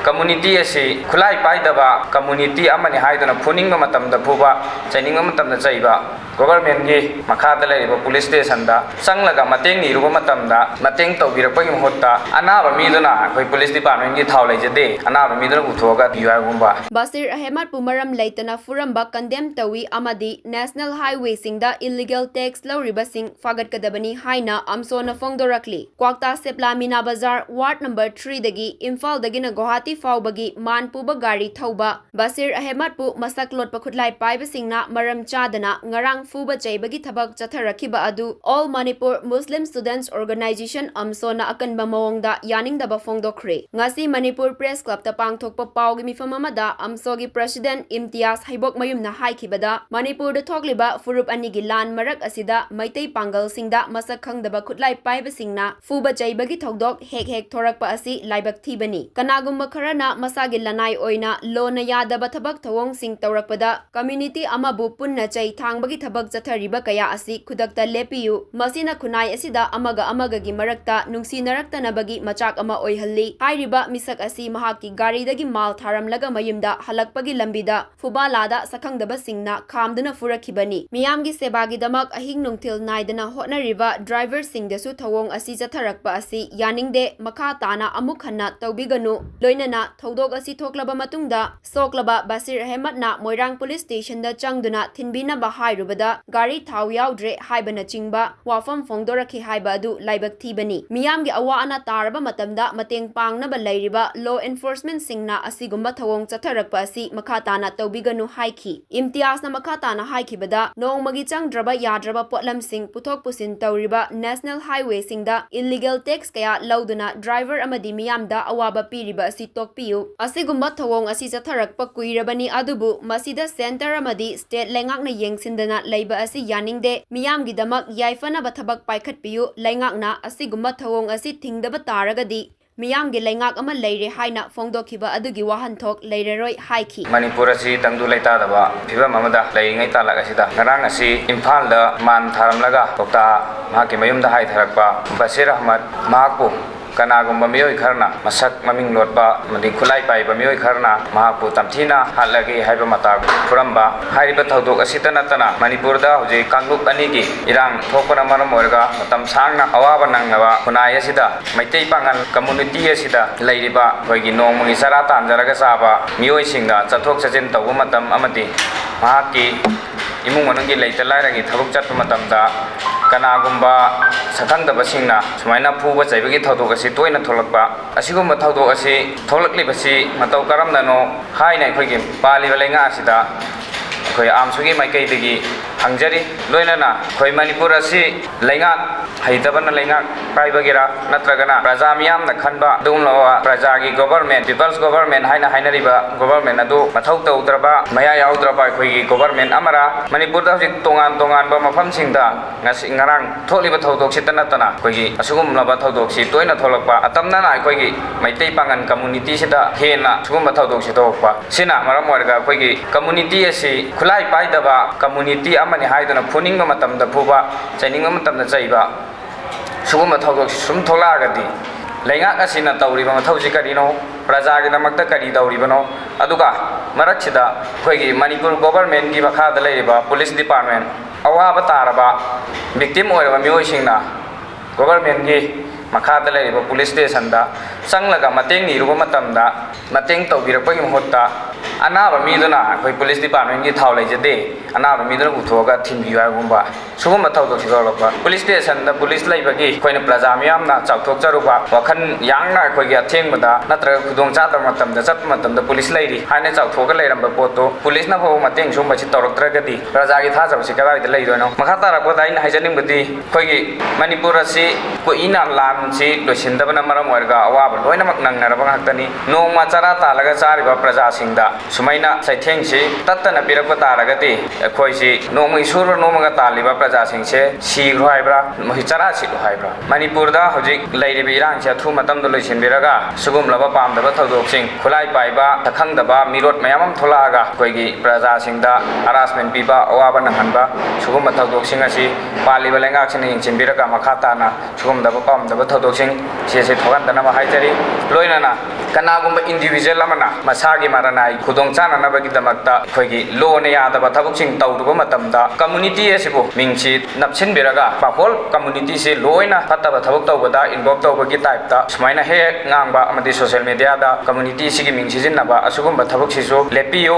community asi khulai pai daba community amani haiduna phuning ma matam da phuba chaining ma matam da chaiba government gi makha da leriba police station da sanglaga mateng ni ruba matam da mateng tawbirak pagi mohota anaba mi duna khoi police department gi thaw leijade anaba mi duna uthoga biwa gumba Basir Ahmad Pumaram Laitana Furamba condemn tawi amadi national highway singda illegal tax lauriba sing fagat kadabani haina Ammso na fongdorakli Kwakta Sepla Mina Bazar Ward number 3 dagi Imphal dagi na Guwahati faubagi manpuba gari thauba Basir Ahmad pu masak lot pakhutlai paiba singna maram chadana ngarang fuba chaibagi thabak chatharakiba adu All Manipur Muslim Students Organization Ammso na akanba mawongda yaningdaba fongdokre ngasi Manipur Press Club ta pangthokpa pawgi mifam amada Ammso gi President Imtiaz Haibok mayumna haikibada Manipur da thokliba furup anigi lan marak asida maitai pangal singda masak khangdaba khutlai paiba singna fuba chaibagi thodok hek thorakpa asi laibak thibani kanagumba kharana masagi lanai oina lona yadaba thabak thawong sing tawrakpada community amabu punna chai thangbagi thabak chathariba kaya asi khudakta lepiyu masina khunai asida amaga gi marakta nungsi naraktanabagi machak ama oihalli hairiba misak asi mahaki gari dagi mal tharamlaga mayumda halakpagi lambida fubalada sakhangdaba singna khamduna furakhibani miyamgi sebagi damak ahing nungthil naidana hotnariba driver singdesu thawong asi chatharakpa asi yaningde makha tana amuk hanna tawbiganu loinana thodok asi thoklaba matungda soklaba Basir Ahmad na Moirang Police Station da changduna thinbina ba hairubada gari thaw yaudre haibana chingba wafam fongdorakhi haiba adu laibak thibani miyamgi awa ana taraba matamda mateng pangnaba lairiba law enforcement singna asigumba thawong chatharakpa asi makha tana tawbiganu haiki Imtiaz na makha tana haikibada nongmagi changdraba yadraba potlam sing puthok pusin tawriba national highway singda illegal tax kaya lauduna driver amadi miyamda awaba piriba asi tokpiyu asigumba thawong asi chatharakpa kuirabani adubu masida center amadi state lengakna yengsindana leiba asi yaningde miyamgi damak yaifana bathabak paikhatpiyu lengakna asigumba thawong asi thingdaba taragadi miyamgi lengak ama leire haina fongdokhiba adugi wahanthok leireroi haiki Manipur asi tangdu laita daba phibam amada leingai talak asida ngarang asi Imphal da man tharamlaga tokta mahaki mayumda hai tharakpa Basir Ahmad mahakpu kanagumba miyoi kharna masak maming lotba madi khulai paiba miyoi kharna mahapu tamthina halagi haiba mata furamba haiba thodok asitana tana Manipur da hoje kangluk ani gi irang thokpana maram orga matam sangna awaba nangaba khunai asida maitai pangal community asida leiriba hoigi nongmungi sara tanjaraga saba miyoi singda chathok chachin tawba matam amati mahaki imung manungi leita lairagi thabuk chatpa matamda kanagumba sakhangdaba singna sumaina phuba chaibagi thodok asi toina tholakpa asigumba thodok asi tholaklibasi matau karamnano haina khoigi paliba lenga asida khoi Ammso gi maikai dagi hangjari loinana khoi Manipur asi lenga haitabana lenga praibagira natragana praja miyam na khanba dumlawa praja gi government people's government haina riba government adu mathau taudraba maya yaudraba khoi gi government amara Manipur da hojik tongan ba mafam singda ngasi ngarang tholiba thodok sitana tana khoi gi asugum laba thodok si toina tholakpa atamna na khoi gi maitai pangan community sida hena sugum thodok si tokpa sina maram warga khoi gi community asi khulai pai daba community amani haiduna phuning ma matamda phuba chaining ma matamda chaiba sugum thodok sum tholagadi lengak asina tawriba mathausi karino praja gi damakta kari tawribano aduga maraksida khoi gi Manipur government gi makha da leiba police department awaba taraba victim oiraba miyoi singna government gi makha da leiba police station da sanglaga mateng ni ruba matamda mateng tawbirakpagi mohota anaba miduna khoi police department gi thaw leijade anaba miduna uthoga thimbiwa gumba sugumba thawdok sidolokpa police station da police laibagi khoina praja miyamna chawthok charuba wakhan yangna khoi gi athengmada natraga khudong chata matamda chat matamda police lairi haina chawthoga leiramba potto police na pho mateng sumba chi tawraktragadi praja gi thajabasi kadai da leiroino makha tarakpa dain haijaningbadi khoi gi Manipur asi ko ina lan si loisindabana maram warga awaba loinamak nangnaraba ngaktani nongma chara talaga chariba praja singda sumaina saithengsi tattana pirakpa taragati khoisi nongmai surba nomaga taliba praja singse sigro haibra mohichara silu haibra Manipur da hojik leiribi irang se thu matam do loisinbiraga sugum laba pamdaba thodok sing khulai paiba takhangdaba mirot mayamam tholaga khoigi praja singda harassment piba awaba nanghanba sugum thodok sing asi paliba lengak sing yingsinbiraga makha tana sugum daba pamdaba thodok sing se thogan dana ma haijari ꯍꯥꯏꯖꯔꯤ ꯂꯣꯏꯅꯅ ꯀꯅꯥꯒꯨꯝꯕ individual ꯑꯃꯅ ꯃꯁꯥꯒꯤ ꯃꯔꯅꯥꯏ ꯈꯨꯗꯣꯡ ꯆꯥꯅꯅꯕꯒꯤꯗꯃꯛꯇ ꯑꯩꯈꯣꯏꯒꯤ ꯂꯣꯅ ꯌꯥꯗꯕ ꯊꯕꯛꯁꯤꯡ ꯇꯧꯔꯨꯕ ꯃꯇꯝꯗ ꯀꯝꯃꯨꯅꯤꯇꯤ ꯑꯁꯤꯕꯨ ꯃꯤꯡꯁꯤ ꯅꯞꯁꯤꯟꯕꯤꯔꯒ ꯍꯣꯜ ꯀꯝꯃꯨꯅꯤꯇꯤꯁꯤ ꯂꯣꯏꯅ ꯐꯠꯇꯕ ꯊꯕꯛ ꯇꯧꯕꯗ ꯏꯟꯚꯣꯜꯕ ꯇꯧꯕꯒꯤ ꯇꯥꯏꯞꯇ ꯁꯨꯃꯥꯏꯅ ꯍꯦꯛ ꯉꯥꯡꯕ ꯑꯃꯗꯤ ꯁꯣꯁꯤꯌꯦꯜ ꯃꯤꯗꯤꯌꯥꯗ ꯀꯝꯃꯨꯅꯤꯇꯤꯁꯤꯒꯤ ꯃꯤꯡ ꯁꯤꯖꯤꯟꯅꯕ ꯑꯁꯤꯒꯨꯝꯕ ꯊꯕꯛꯁꯤꯁꯨ ꯂꯦꯞꯄꯤꯌꯨ